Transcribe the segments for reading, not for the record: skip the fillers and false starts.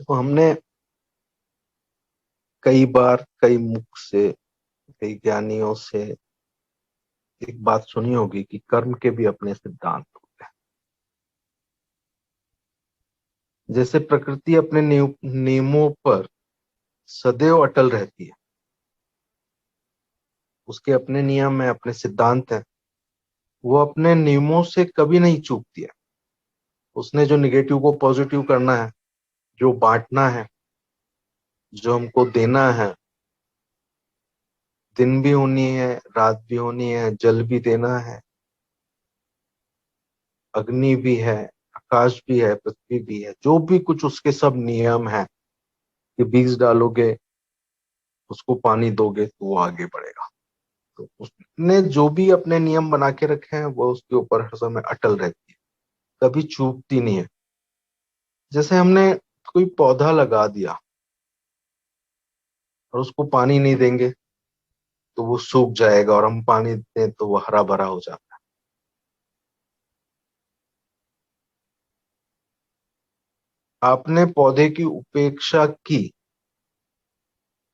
तो हमने कई बार कई मुख से, कई ज्ञानियों से एक बात सुनी होगी कि कर्म के भी अपने सिद्धांत होते हैं। जैसे प्रकृति अपने नियमों पर सदैव अटल रहती है, उसके अपने नियम है, अपने सिद्धांत है, वो अपने नियमों से कभी नहीं चूकती है। उसने जो निगेटिव को पॉजिटिव करना है, जो बांटना है, जो हमको देना है, दिन भी होनी है, रात भी होनी है, जल भी देना है, अग्नि भी है, आकाश भी है, पृथ्वी भी है, जो भी कुछ उसके सब नियम है कि बीज डालोगे, उसको पानी दोगे तो वो आगे बढ़ेगा। तो उसने जो भी अपने नियम बना के रखे हैं वो उसके ऊपर हर समय अटल रहती है, कभी चूकती नहीं है। जैसे हमने कोई पौधा लगा दिया और उसको पानी नहीं देंगे तो वो सूख जाएगा, और हम पानी दें तो वो हरा भरा हो जाता है। आपने पौधे की उपेक्षा की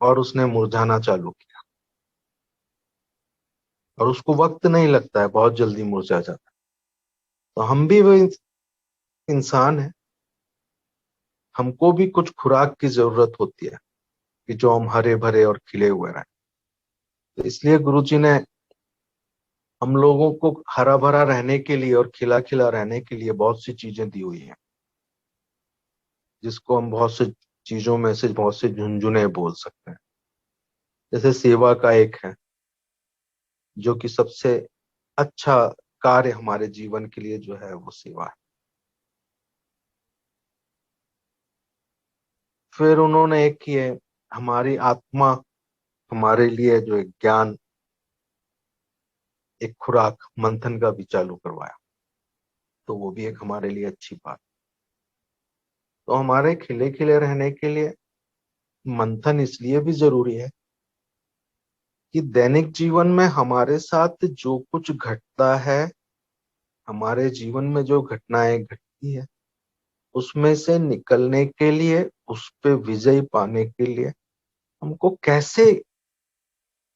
और उसने मुरझाना चालू किया, और उसको वक्त नहीं लगता है, बहुत जल्दी मुरझा जाता है। तो हम भी वो इंसान है, हमको भी कुछ खुराक की जरूरत होती है कि जो हम हरे भरे और खिले हुए रहें। तो इसलिए गुरु जी ने हम लोगों को हरा भरा रहने के लिए और खिला खिला रहने के लिए बहुत सी चीजें दी हुई हैं, जिसको हम बहुत से चीजों में से बहुत से झुनझुने बोल सकते हैं। जैसे सेवा का एक है, जो कि सबसे अच्छा कार्य हमारे जीवन के लिए जो है वो सेवा है। फिर उन्होंने एक ये हमारी आत्मा, हमारे लिए जो एक ज्ञान, एक खुराक मंथन का भी चालू करवाया, तो वो भी एक हमारे लिए अच्छी बात। तो हमारे खिले खिले रहने के लिए मंथन इसलिए भी जरूरी है कि दैनिक जीवन में हमारे साथ जो कुछ घटता है, हमारे जीवन में जो घटनाएं घटती है, उसमें से निकलने के लिए, उस पे विजय पाने के लिए हमको कैसे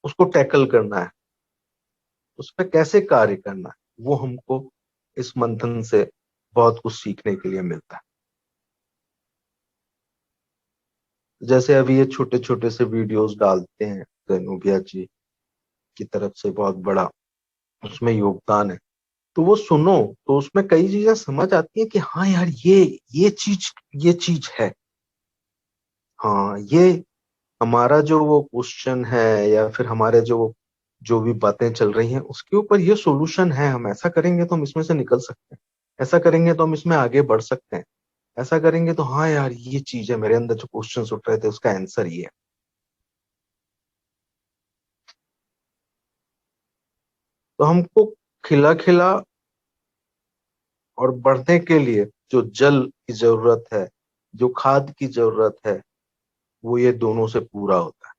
उसको टैकल करना है, उस पे कैसे कार्य करना है, वो हमको इस मंथन से बहुत कुछ सीखने के लिए मिलता है। जैसे अभी ये छोटे छोटे से वीडियोस डालते हैं, रेणुबिया जी की तरफ से बहुत बड़ा उसमें योगदान है। तो वो सुनो, तो उसमें कई चीजें समझ आती है कि हाँ यार, ये चीज है। हाँ, ये हमारा जो वो क्वेश्चन है, या फिर हमारे जो भी बातें चल रही हैं उसके ऊपर ये सॉल्यूशन है। हम ऐसा करेंगे तो हम इसमें से निकल सकते हैं, ऐसा करेंगे तो हम इसमें आगे बढ़ सकते हैं, ऐसा करेंगे तो हाँ यार, ये चीज है, मेरे अंदर जो क्वेश्चन उठ रहे थे उसका आंसर ये है। तो हमको खिला खिला और बढ़ने के लिए जो जल की जरूरत है, जो खाद की जरूरत है, वो ये दोनों से पूरा होता है।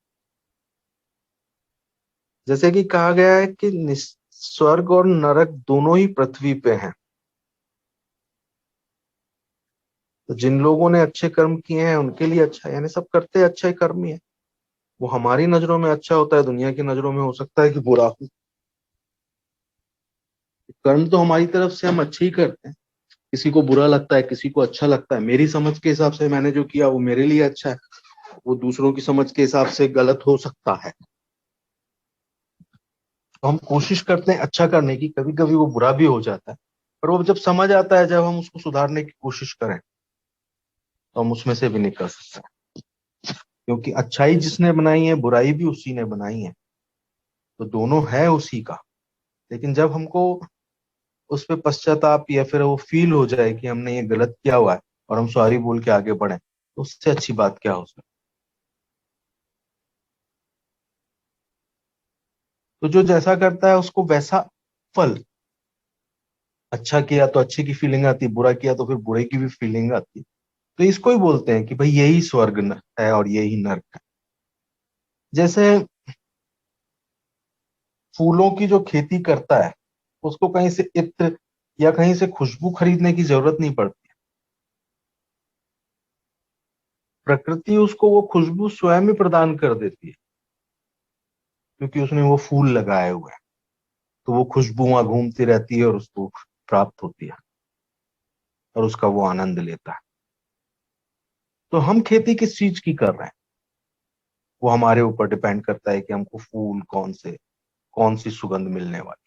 जैसे कि कहा गया है कि स्वर्ग और नरक दोनों ही पृथ्वी पे हैं। तो जिन लोगों ने अच्छे कर्म किए हैं उनके लिए अच्छा है, यानी सब करते हैं अच्छे कर्म ही है। वो हमारी नजरों में अच्छा होता है, दुनिया की नजरों में हो सकता है कि बुरा हो। कर्म तो हमारी तरफ से हम अच्छे ही करते हैं, किसी को बुरा लगता है, किसी को अच्छा लगता है। मेरी समझ के हिसाब से मैंने जो किया वो मेरे लिए अच्छा है, वो दूसरों की समझ के हिसाब से गलत हो सकता है। तो हम कोशिश करते हैं अच्छा करने की, कभी कभी वो बुरा भी हो जाता है, पर वो जब समझ आता है, जब हम उसको सुधारने की कोशिश करें, तो हम उसमें से भी निकल सकते हैं। क्योंकि अच्छाई जिसने बनाई है, बुराई भी उसी ने बनाई है, तो दोनों है उसी का। लेकिन जब हमको उस पर पश्चाताप या फिर वो फील हो जाए कि हमने ये गलत किया हुआ है, और हम सॉरी बोल के आगे बढ़े, तो उससे अच्छी बात क्या हो सकती। तो जो जैसा करता है उसको वैसा फल, अच्छा किया तो अच्छे की फीलिंग आती, बुरा किया तो फिर बुरे की भी फीलिंग आती। तो इसको ही बोलते हैं कि भाई यही स्वर्ग है और यही नर्क है। जैसे फूलों की जो खेती करता है, उसको कहीं से इत्र या कहीं से खुशबू खरीदने की जरूरत नहीं पड़ती। प्रकृति उसको वो खुशबू स्वयं ही प्रदान कर देती है, क्योंकि उसने वो फूल लगाए हुए हैं, तो वो खुशबू वहां घूमती रहती है और उसको प्राप्त होती है और उसका वो आनंद लेता है। तो हम खेती किस चीज की कर रहे हैं, वो हमारे ऊपर डिपेंड करता है कि हमको फूल कौन सी सुगंध मिलने वाली।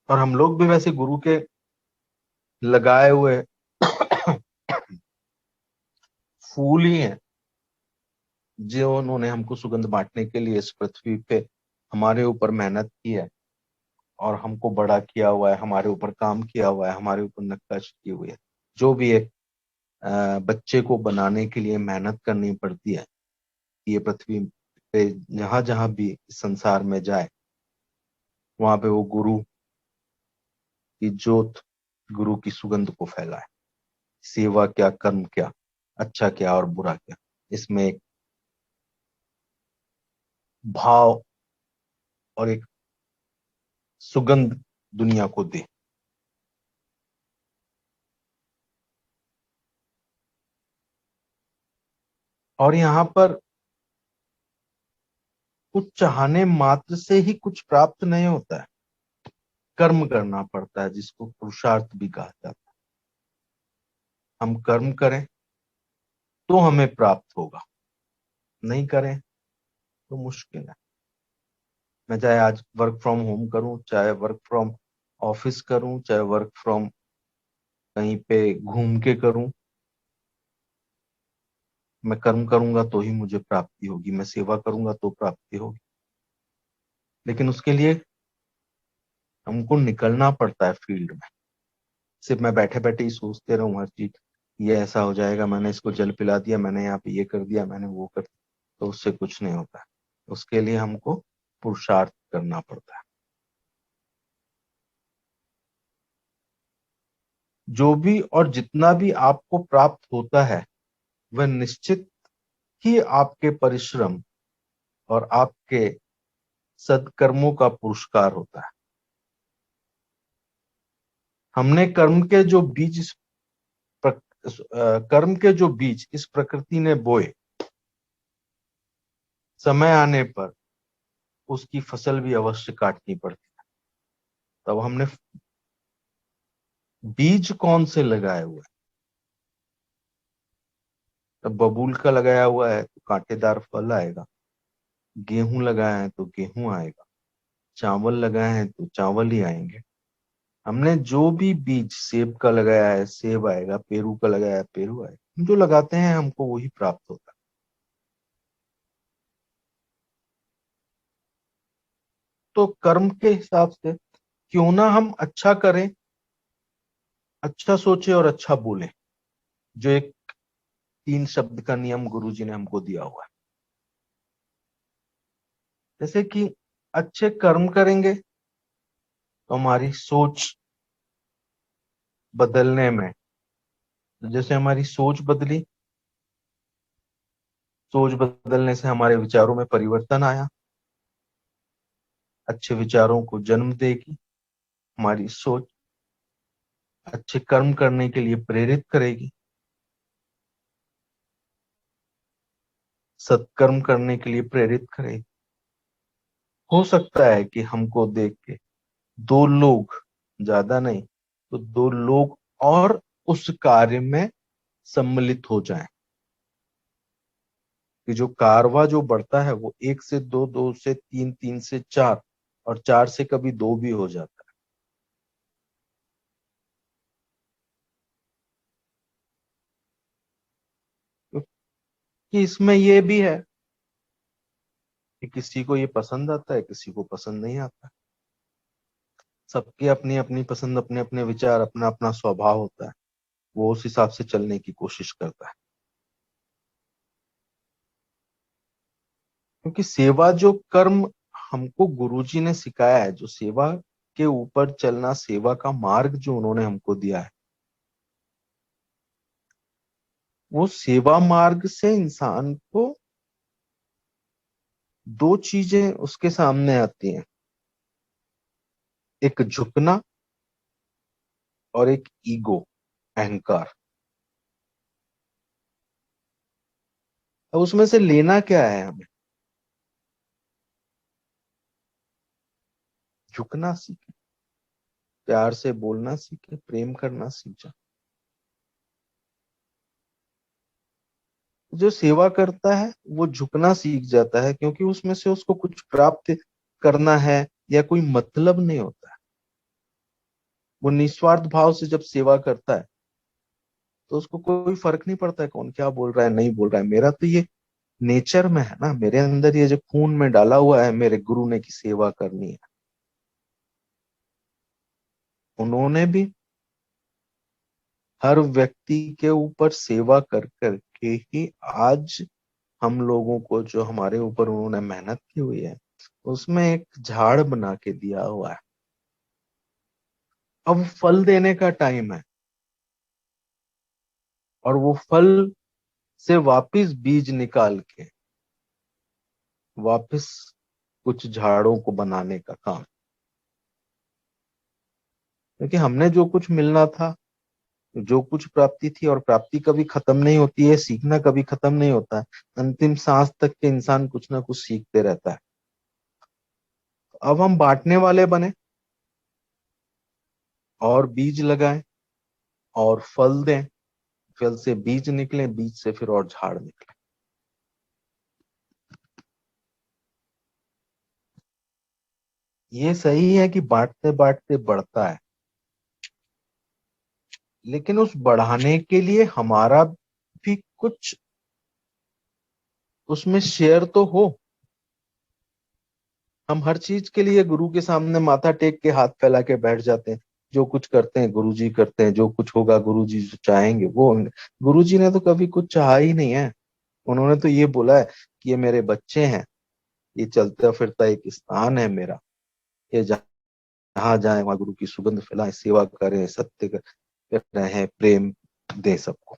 और हम लोग भी वैसे गुरु के लगाए हुए फूल ही हैं, जो उन्होंने हमको सुगंध बांटने के लिए इस पृथ्वी पे हमारे ऊपर मेहनत की है और हमको बड़ा किया हुआ है, हमारे ऊपर काम किया हुआ है, हमारे ऊपर नक्काशी की हुई है। जो भी एक बच्चे को बनाने के लिए मेहनत करनी पड़ती है, ये पृथ्वी पे जहां जहां भी इस संसार में जाए, वहां पे वो गुरु की जोत, गुरु की सुगंध को फैलाए। सेवा क्या, कर्म क्या, अच्छा क्या और बुरा क्या, इसमें एक भाव और एक सुगंध दुनिया को दे। और यहाँ पर कुछ चाहने मात्र से ही कुछ प्राप्त नहीं होता है, कर्म करना पड़ता है, जिसको पुरुषार्थ भी कहा जाता है। हम कर्म करें तो हमें प्राप्त होगा, नहीं करें तो मुश्किल है। मैं चाहे आज वर्क फ्रॉम होम करूं, चाहे वर्क फ्रॉम ऑफिस करूं, चाहे वर्क फ्रॉम कहीं पे घूम के करूं, मैं कर्म करूंगा तो ही मुझे प्राप्ति होगी, मैं सेवा करूंगा तो प्राप्ति होगी। लेकिन उसके लिए हमको निकलना पड़ता है फील्ड में। सिर्फ मैं बैठे बैठे ही सोचते रहूं हर चीज, ये ऐसा हो जाएगा, मैंने इसको जल पिला दिया, मैंने यहाँ पे ये कर दिया, मैंने वो कर दिया, तो उससे कुछ नहीं होता है। उसके लिए हमको पुरुषार्थ करना पड़ता है। जो भी और जितना भी आपको प्राप्त होता है, वह निश्चित ही आपके परिश्रम और आपके सत्कर्मों का पुरस्कार होता है। हमने कर्म के जो बीज इस प्रकृति ने बोए, समय आने पर उसकी फसल भी अवश्य काटनी पड़ती है। तब हमने बीज कौन से लगाए हुए हैं? तब बबूल का लगाया हुआ है तो कांटेदार फल आएगा, गेहूं लगाया है तो गेहूं आएगा, चावल लगाए हैं तो चावल ही आएंगे। हमने जो भी बीज सेब का लगाया है सेब आएगा, पेरू का लगाया है पेरू आएगा। हम जो लगाते हैं हमको वही प्राप्त होता है। तो कर्म के हिसाब से क्यों ना हम अच्छा करें, अच्छा सोचे और अच्छा बोले, जो एक 3 शब्द का नियम गुरुजी ने हमको दिया हुआ है। जैसे कि अच्छे कर्म करेंगे तो हमारी सोच बदलने में, जैसे हमारी सोच बदली, सोच बदलने से हमारे विचारों में परिवर्तन आया, अच्छे विचारों को जन्म देगी हमारी सोच, अच्छे कर्म करने के लिए प्रेरित करेगी, सत्कर्म करने के लिए प्रेरित करेगी। हो सकता है कि हमको देख के 2 लोग, ज्यादा नहीं तो 2 लोग और उस कार्य में सम्मिलित हो जाएं, कि जो कारवा जो बढ़ता है वो 1 से 2, 2 से 3, 3 से 4 और 4 से कभी 2 भी हो जाता है। क्योंकि इसमें ये भी है कि किसी को ये पसंद आता है, किसी को पसंद नहीं आता। सबकी अपनी अपनी पसंद, अपने अपने विचार, अपना अपना स्वभाव होता है, वो उस हिसाब से चलने की कोशिश करता है। क्योंकि सेवा जो कर्म हमको गुरुजी ने सिखाया है, जो सेवा के ऊपर चलना, सेवा का मार्ग जो उन्होंने हमको दिया है, वो सेवा मार्ग से इंसान को 2 चीजें उसके सामने आती हैं, एक झुकना और एक ईगो, अहंकार। अब उसमें से लेना क्या है हमें? झुकना सीखे, प्यार से बोलना सीखे, प्रेम करना सीख जाए। जो सेवा करता है वो झुकना सीख जाता है, क्योंकि उसमें से उसको कुछ प्राप्त करना है या कोई मतलब नहीं होता है। वो निस्वार्थ भाव से जब सेवा करता है तो उसको कोई फर्क नहीं पड़ता है कौन क्या बोल रहा है नहीं बोल रहा है। मेरा तो ये नेचर में है ना, मेरे अंदर ये जो खून में डाला हुआ है मेरे गुरु ने की सेवा करनी है। उन्होंने भी हर व्यक्ति के ऊपर सेवा कर करके ही आज हम लोगों को जो हमारे ऊपर उन्होंने मेहनत की हुई है उसमें एक झाड़ बना के दिया हुआ है। अब फल देने का टाइम है, और वो फल से वापिस बीज निकाल के वापिस कुछ झाड़ों को बनाने का काम। क्योंकि हमने जो कुछ मिलना था, जो कुछ प्राप्ति थी, और प्राप्ति कभी खत्म नहीं होती है, सीखना कभी खत्म नहीं होता है। अंतिम सांस तक के इंसान कुछ ना कुछ सीखते रहता है। अब हम बांटने वाले बने, और बीज लगाएं और फल दें, फल से बीज निकले, बीज से फिर और झाड़ निकले। ये सही है कि बांटते बांटते बढ़ता है, लेकिन उस बढ़ाने के लिए हमारा भी कुछ उसमें शेयर तो हो। हम हर चीज के लिए गुरु के सामने माथा टेक के हाथ फैला के बैठ जाते हैं। जो कुछ करते हैं गुरु जी करते हैं, जो कुछ होगा गुरु जी जो चाहेंगे वो होंगे। गुरु जी ने तो कभी कुछ चाहा ही नहीं है। उन्होंने तो ये बोला है कि ये मेरे बच्चे हैं, ये चलता फिरता एक स्थान है मेरा, ये जहाँ जाए वहां गुरु की सुगंध फैलाएं, सेवा करें, सत्य कर रहे हैं, प्रेम दें सबको।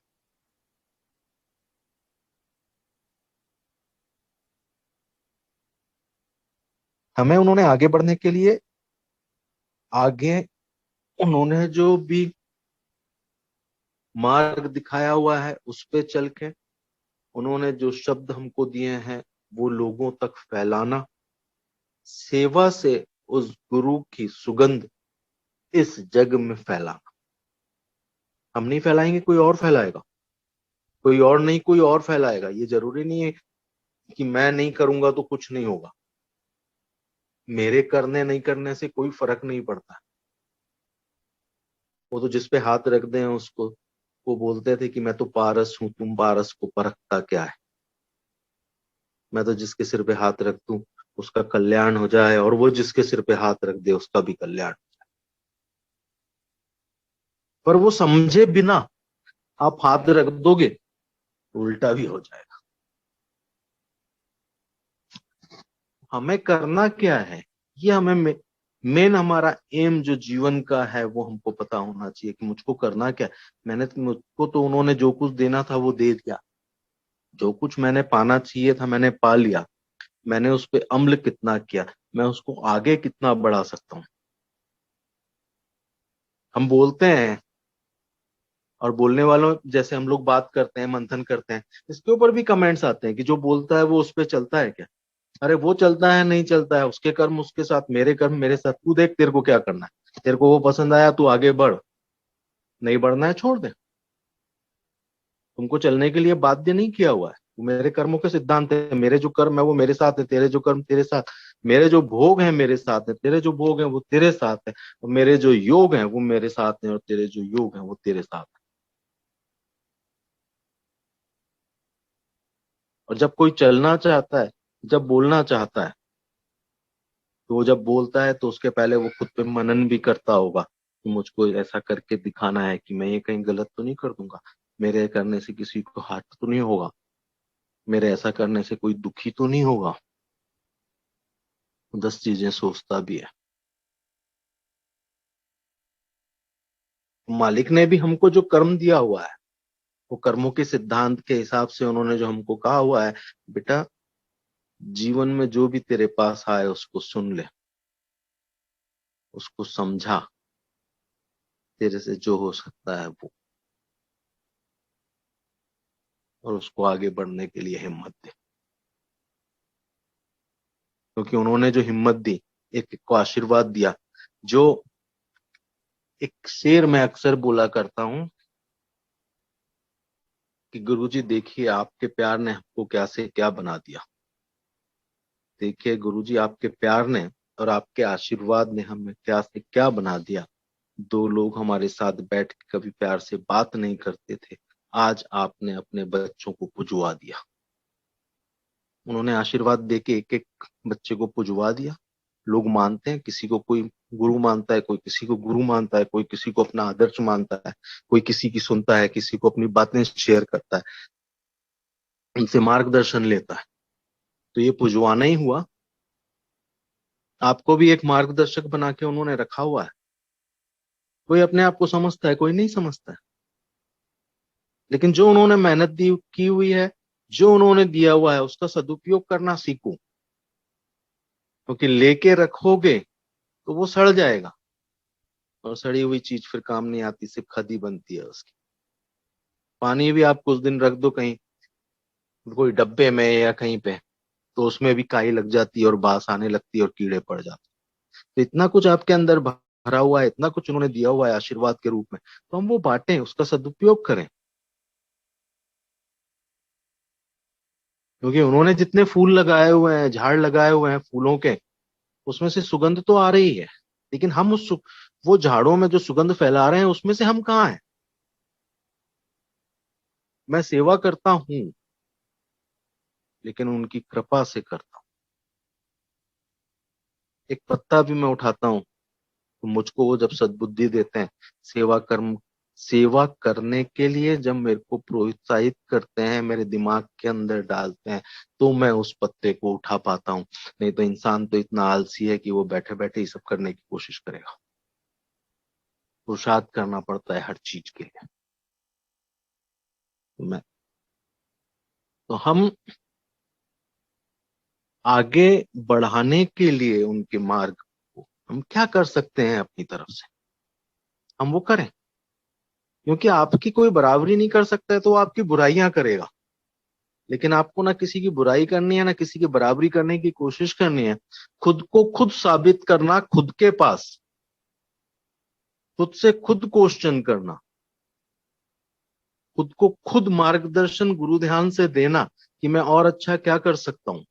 हमें उन्होंने आगे बढ़ने के लिए, आगे उन्होंने जो भी मार्ग दिखाया हुआ है उस पे चल के, उन्होंने जो शब्द हमको दिए हैं वो लोगों तक फैलाना, सेवा से उस गुरु की सुगंध इस जग में फैलाना। हम नहीं फैलाएंगे, कोई और फैलाएगा। कोई और नहीं, कोई और फैलाएगा। ये जरूरी नहीं है कि मैं नहीं करूंगा तो कुछ नहीं होगा। मेरे करने नहीं करने से कोई फर्क नहीं पड़ता। वो तो जिस पे हाथ रख दे उसको, वो बोलते थे कि मैं तो पारस हूं, तुम पारस को परखता क्या है। मैं तो जिसके सिर पे हाथ रख दूं उसका कल्याण हो जाए, और वो जिसके सिर पे हाथ रख दे उसका भी कल्याण। पर वो समझे बिना आप हाथ रख दोगे तो उल्टा भी हो जाएगा। हमें करना क्या है, ये हमें मेन हमारा एम जो जीवन का है वो हमको पता होना चाहिए कि मुझको करना क्या है। मैंने तो, मुझको तो उन्होंने जो कुछ देना था वो दे दिया। जो कुछ मैंने पाना चाहिए था मैंने पा लिया। मैंने उस पे अम्ल कितना किया, मैं उसको आगे कितना बढ़ा सकता हूँ। हम बोलते हैं, और बोलने वालों जैसे हम लोग बात करते हैं, मंथन करते हैं, इसके ऊपर भी कमेंट्स आते हैं कि जो बोलता है वो उस पे चलता है क्या। अरे वो चलता है नहीं चलता है, उसके कर्म उसके साथ, मेरे कर्म मेरे साथ। तू देख तेरे को क्या करना है, तेरे को वो पसंद आया तू आगे बढ़, नहीं बढ़ना है छोड़ दे। तुमको चलने के लिए बाध्य नहीं किया हुआ है। वो मेरे कर्मों के सिद्धांत है, मेरे जो कर्म है वो मेरे साथ है, तेरे जो कर्म तेरे साथ, मेरे जो भोग है मेरे साथ है, तेरे जो भोग है वो तेरे साथ है, और मेरे जो योग है वो मेरे साथ है, और तेरे जो योग है वो तेरे साथ है। और जब कोई चलना चाहता है, जब बोलना चाहता है, तो वो जब बोलता है तो उसके पहले वो खुद पे मनन भी करता होगा कि मुझको ऐसा करके दिखाना है कि मैं ये कहीं गलत तो नहीं कर दूंगा, मेरे करने से किसी को हार्ट तो नहीं होगा, मेरे ऐसा करने से कोई दुखी तो नहीं होगा। 10 चीजें सोचता भी है। मालिक ने भी हमको जो कर्म दिया हुआ है, वो कर्मों के सिद्धांत के हिसाब से उन्होंने जो हमको कहा हुआ है, बेटा जीवन में जो भी तेरे पास आए उसको सुन ले, उसको समझा, तेरे से जो हो सकता है वो। और उसको आगे बढ़ने के लिए हिम्मत दे, क्योंकि उन्होंने जो हिम्मत दी, एक को आशीर्वाद दिया। जो एक शेर मैं अक्सर बोला करता हूं कि गुरुजी देखिए आपके प्यार ने हमको क्या से क्या बना दिया। देखिए गुरुजी आपके प्यार ने और आपके आशीर्वाद ने हमें क्या से क्या बना दिया। दो लोग हमारे साथ बैठ के कभी प्यार से बात नहीं करते थे, आज आपने अपने बच्चों को पुजवा दिया। उन्होंने आशीर्वाद देके एक एक बच्चे को पुजवा दिया। लोग मानते हैं, किसी को कोई गुरु मानता है, कोई किसी को गुरु मानता है, कोई किसी को अपना आदर्श मानता है, कोई किसी की सुनता है, किसी को अपनी बातें शेयर करता है, उनसे मार्गदर्शन लेता है। तो ये पुजवाना ही हुआ। आपको भी एक मार्गदर्शक बना के उन्होंने रखा हुआ है। कोई अपने आप को समझता है, कोई नहीं समझता है, लेकिन जो उन्होंने मेहनत दी की हुई है, जो उन्होंने दिया हुआ है, उसका सदुपयोग करना सीखो। क्योंकि लेके रखोगे तो वो सड़ जाएगा, और सड़ी हुई चीज फिर काम नहीं आती, सिर्फ खदी बनती है उसकी। पानी भी आप कुछ दिन रख दो कहीं, कोई डब्बे में या कहीं पे, तो उसमें भी काई लग जाती है और बास आने लगती है और कीड़े पड़ जाते हैं। तो इतना कुछ आपके अंदर भरा हुआ है, इतना कुछ उन्होंने दिया हुआ है आशीर्वाद के रूप में, तो हम वो बांटें, उसका सदुपयोग करें। क्योंकि उन्होंने जितने फूल लगाए हुए हैं, झाड़ लगाए हुए हैं फूलों के, उसमें से सुगंध तो आ रही है, लेकिन हम वो झाड़ों में जो सुगंध फैला रहे हैं उसमें से हम कहाँ हैं। मैं सेवा करता हूं, लेकिन उनकी कृपा से करता हूं। एक पत्ता भी मैं उठाता हूँ तो मुझको वो जब सद्बुद्धि देते हैं, सेवा कर्म सेवा करने के लिए जब मेरे को प्रोत्साहित करते हैं, मेरे दिमाग के अंदर डालते हैं, तो मैं उस पत्ते को उठा पाता हूँ। नहीं तो इंसान तो इतना आलसी है कि वो बैठे बैठे ही सब करने की कोशिश करेगा। पुरुषार्थ करना पड़ता है हर चीज के लिए। मैं तो हम आगे बढ़ाने के लिए उनके मार्ग को हम क्या कर सकते हैं अपनी तरफ से, हम वो करें। क्योंकि आपकी कोई बराबरी नहीं कर सकता है तो वो आपकी बुराइयां करेगा, लेकिन आपको ना किसी की बुराई करनी है, ना किसी की बराबरी करने की कोशिश करनी है। खुद को खुद साबित करना, खुद के पास, खुद से खुद क्वेश्चन करना, खुद को खुद मार्गदर्शन गुरु ध्यान से देना कि मैं और अच्छा क्या कर सकता हूं,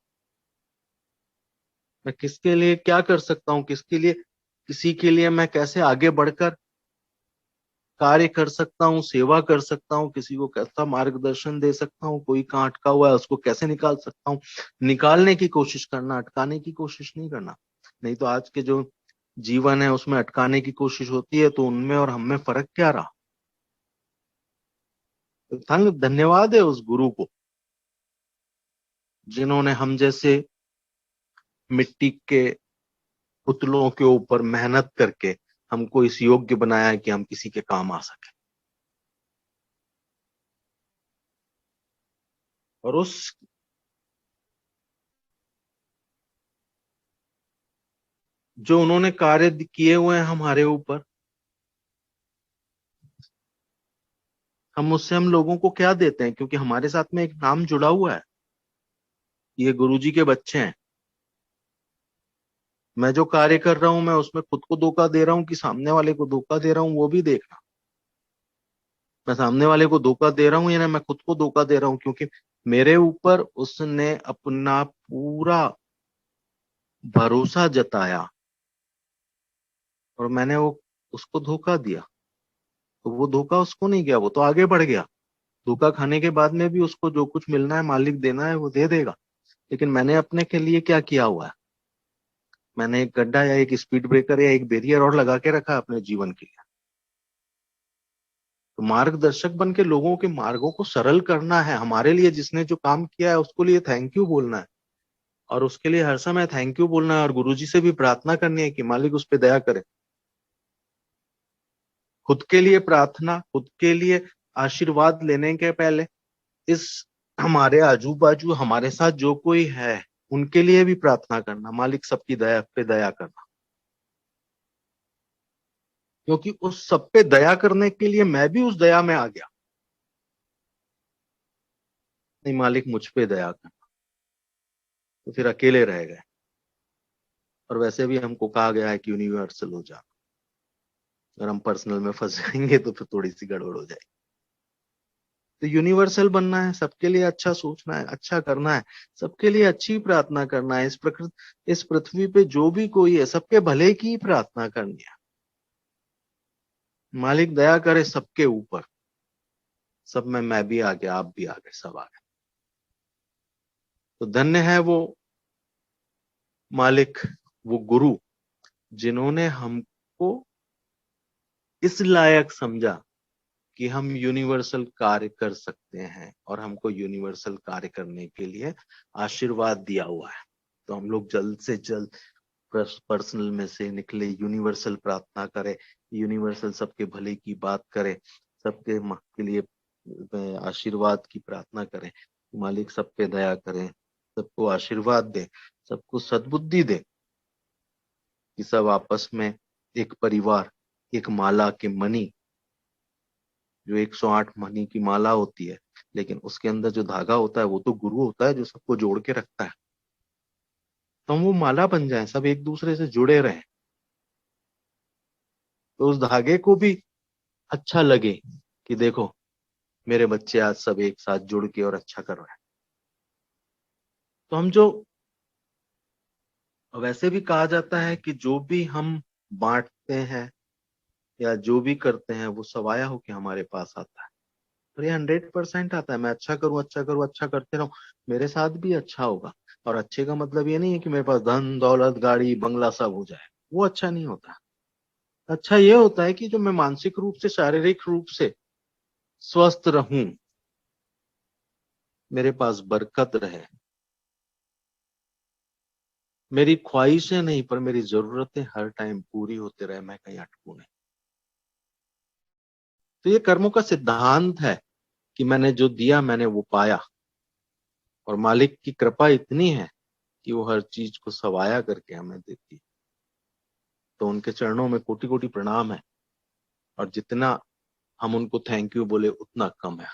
मैं किसके लिए क्या कर सकता हूं, किसके लिए, किसी के लिए मैं कैसे आगे बढ़कर कार्य कर सकता हूँ, सेवा कर सकता हूँ, किसी को कैसा मार्गदर्शन दे सकता हूँ, कोई कहाँ अटका हुआ है उसको कैसे निकाल सकता हूँ। निकालने की कोशिश करना, अटकाने की कोशिश नहीं करना। नहीं तो आज के जो जीवन है उसमें अटकाने की कोशिश होती है, तो उनमें और हम में फर्क क्या रहा। तो धन्यवाद है उस गुरु को जिन्होंने हम जैसे मिट्टी के पुतलों के ऊपर मेहनत करके हमको इस योग्य बनाया है कि हम किसी के काम आ सके। और उस जो उन्होंने कार्य किए हुए हैं हमारे ऊपर, हम उससे हम लोगों को क्या देते हैं, क्योंकि हमारे साथ में एक नाम जुड़ा हुआ है, ये गुरुजी के बच्चे हैं। मैं जो कार्य कर रहा हूं, मैं उसमें खुद को धोखा दे रहा हूँ कि सामने वाले को धोखा दे रहा हूँ, वो भी देखना। मैं सामने वाले को धोखा दे रहा हूँ या ना मैं खुद को धोखा दे रहा हूँ, क्योंकि मेरे ऊपर उसने अपना पूरा भरोसा जताया और मैंने वो उसको धोखा दिया। तो वो धोखा उसको नहीं गया, वो तो आगे बढ़ गया। धोखा खाने के बाद में भी उसको जो कुछ मिलना है, मालिक देना है, वो दे देगा। लेकिन मैंने अपने के लिए क्या किया हुआ है, मैंने एक गड्ढा या एक स्पीड ब्रेकर या एक बैरियर और लगा के रखा है अपने जीवन के लिए। तो मार्गदर्शक बन के लोगों के मार्गों को सरल करना है हमारे लिए। जिसने जो काम किया है उसको लिए थैंक यू बोलना है, और उसके लिए हर समय थैंक यू बोलना है, और गुरुजी से भी प्रार्थना करनी है कि मालिक उस पर दया करे। खुद के लिए प्रार्थना, खुद के लिए आशीर्वाद लेने के पहले इस हमारे आजू बाजू हमारे साथ जो कोई है उनके लिए भी प्रार्थना करना, मालिक सबकी दया पे दया करना। क्योंकि उस सब पे दया करने के लिए मैं भी उस दया में आ गया। नहीं मालिक मुझ पे दया कर, तो फिर अकेले रह गए। और वैसे भी हमको कहा गया है कि यूनिवर्सल हो जा, अगर हम पर्सनल में फंस जाएंगे तो फिर थोड़ी सी गड़बड़ हो जाएगी। तो यूनिवर्सल बनना है, सबके लिए अच्छा सोचना है, अच्छा करना है, सबके लिए अच्छी प्रार्थना करना है। इस पृथ्वी पे जो भी कोई है सबके भले की ही प्रार्थना करनी है। मालिक दया करे सबके ऊपर, सब में मैं भी आ गया, आप भी आ गए, सब आ गए। तो धन्य है वो मालिक, वो गुरु जिन्होंने हमको इस लायक समझा कि हम यूनिवर्सल कार्य कर सकते हैं, और हमको यूनिवर्सल कार्य करने के लिए आशीर्वाद दिया हुआ है। तो हम लोग जल्द से जल्द पर्सनल में से निकले, यूनिवर्सल प्रार्थना करें, यूनिवर्सल सबके भले की बात करें, सबके के लिए आशीर्वाद की प्रार्थना करें। मालिक सब पे दया करें, सबको आशीर्वाद दे, सबको सद्बुद्धि दे कि सब आपस में एक परिवार, एक माला के मणि, जो 108 मणि की माला होती है, लेकिन उसके अंदर जो धागा होता है वो तो गुरु होता है जो सबको जोड़ के रखता है। तो हम वो माला बन जाए, सब एक दूसरे से जुड़े रहें, तो उस धागे को भी अच्छा लगे कि देखो मेरे बच्चे आज सब एक साथ जुड़ के और अच्छा कर रहे हैं। तो हम जो, वैसे भी कहा जाता है कि जो भी हम बांटते हैं या जो भी करते हैं वो सवाया होके हमारे पास आता है। और ये 100% आता है। मैं अच्छा करूं, अच्छा करूं, अच्छा करते रहूं, मेरे साथ भी अच्छा होगा। और अच्छे का मतलब ये नहीं है कि मेरे पास धन दौलत गाड़ी बंगला सब हो जाए, वो अच्छा नहीं होता। अच्छा ये होता है कि जो मैं मानसिक रूप से शारीरिक रूप से स्वस्थ रहूं, मेरे पास बरकत रहे, मेरी ख्वाहिशें नहीं पर मेरी जरूरतें हर टाइम पूरी होते रहे, मैं कहीं अटकूं नहीं। तो ये कर्मों का सिद्धांत है कि मैंने जो दिया मैंने वो पाया, और मालिक की कृपा इतनी है कि वो हर चीज को सवाया करके हमें देती है। तो उनके चरणों में कोटि कोटि प्रणाम है, और जितना हम उनको थैंक यू बोले उतना कम है।